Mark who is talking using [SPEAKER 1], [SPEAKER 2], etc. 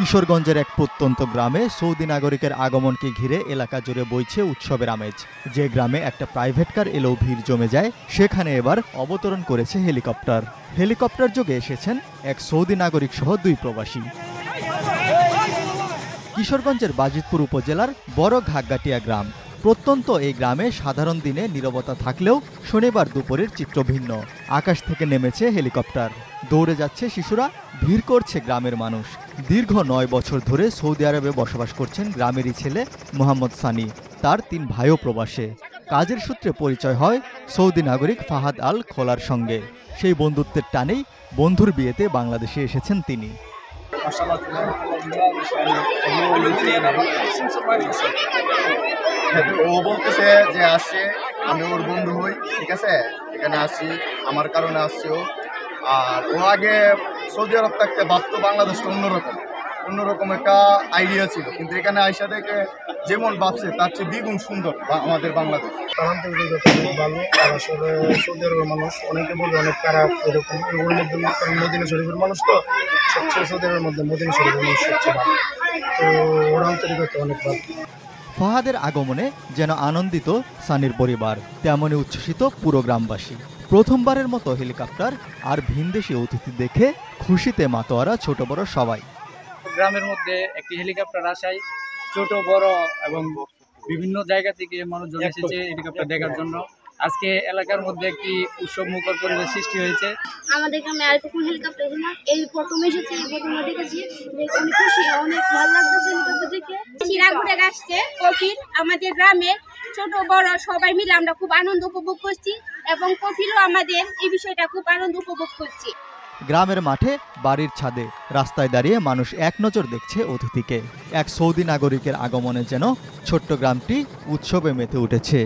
[SPEAKER 1] কিশোরগঞ্জের এক প্রত্যন্ত গ্রামে সৌদি নাগরিকের আগমনকে ঘিরে এলাকা জুড়ে বইছে উৎসবের আমেজ। যে গ্রামে একটা প্রাইভেট কার এলেও ভিড় জমে যায়, সেখানে এবার অবতরণ করেছে হেলিকপ্টার। হেলিকপ্টার যোগে এসেছেন এক সৌদি নাগরিক সহ 2 প্রবাসী। কিশোরগঞ্জের বাজিতপুর উপজেলার বড় ঘাগগাটিয়া গ্রাম। প্রত্যন্ত এই গ্রামে সাধারণ দিনে নীরবতা থাকলেও শনিবার দুপুরের চিত্র ভিন্ন। আকাশ থেকে নেমেছে হেলিকপ্টার, দৌড়ে যাচ্ছে শিশুরা, ভিড় করছে গ্রামের মানুষ। দীর্ঘ 9 বছর ধরে সৌদি আরবে বসবাস করছেন গ্রামেরই ছেলে মোহাম্মদ সানি। তার 3 ভাইও প্রবাসে। কাজের সূত্রে পরিচয় হয় সৌদি নাগরিক ফাহাদ আল খোলার সঙ্গে। সেই বন্ধুত্বের টানেই বন্ধুর বিয়েতে বাংলাদেশে এসেছেন তিনি।
[SPEAKER 2] ও বলতেছে যে আসছে, আমি ওর বন্ধু হই, ঠিক আছে, এখানে আসছি আমার কারণে আসছে ও। আর ও আগে সৌদি আরব থাকতে ভাবতো বাংলাদেশটা অন্যরকম একটা আইডিয়া ছিল, কিন্তু এখানে আইসা দেখে যেমন ভাবছে তার চেয়ে দ্বিগুণ সুন্দর আমাদের বাংলাদেশ।
[SPEAKER 3] ভালো। আর আসলে সৌদি আরবের মানুষ অনেকে বলবে অনেক খারাপ, এরকম এগুলোর মধ্যে মদিনা শরীফের মানুষ তো সবচেয়ে সৌদি আরবের মধ্যে মদিনা শরীফের মানুষ সবচেয়ে ভালো, তো ওর আন্তরিকতা অনেক ভালো।
[SPEAKER 1] ফাহাদের আগমনে যেন আনন্দিত সানির পরিবার, তেমনই উচ্ছ্বসিত পুরো গ্রামবাসী। প্রথমবারের মতো হেলিকপ্টার আর ভিনদেশি অতিথি দেখে খুশিতে মাতোয়ারা ছোট বড় সবাই।
[SPEAKER 4] গ্রামের মধ্যে একটি হেলিকপ্টার আসায় ছোট বড় এবং বিভিন্ন জায়গা থেকে মানুষজন এসেছে হেলিকপ্টার দেখার জন্য। আজকে এলাকার মধ্যে একটি উৎসব মুখর পরিবেশ সৃষ্টি হয়েছে।
[SPEAKER 5] আমাদের গ্রামে আর কখনো হেলিকপ্টার এসে না, এই প্রথম এসেছে, এই প্রথম দেখেছি, অনেক খুশি, অনেক ভালো লাগতেছে হেলিকপ্টার দেখে।
[SPEAKER 6] চিরাগুড়ে আসছে কফিল, আমাদের গ্রামের ছোট বড় সবাই মিলে আমরা খুব আনন্দ উপভোগ করছি এবং কফিলও আমাদের এই বিষয়টা খুব আনন্দ উপভোগ করছি।
[SPEAKER 1] গ্রামের মাঠে, বাড়ির ছাদে, রাস্তায় দাঁড়িয়ে মানুষ এক নজর দেখছে অতিথিকে। এক সৌদি নাগরিকের আগমনে যেন ছোট্ট গ্রামটি উৎসবে মেতে উঠেছে।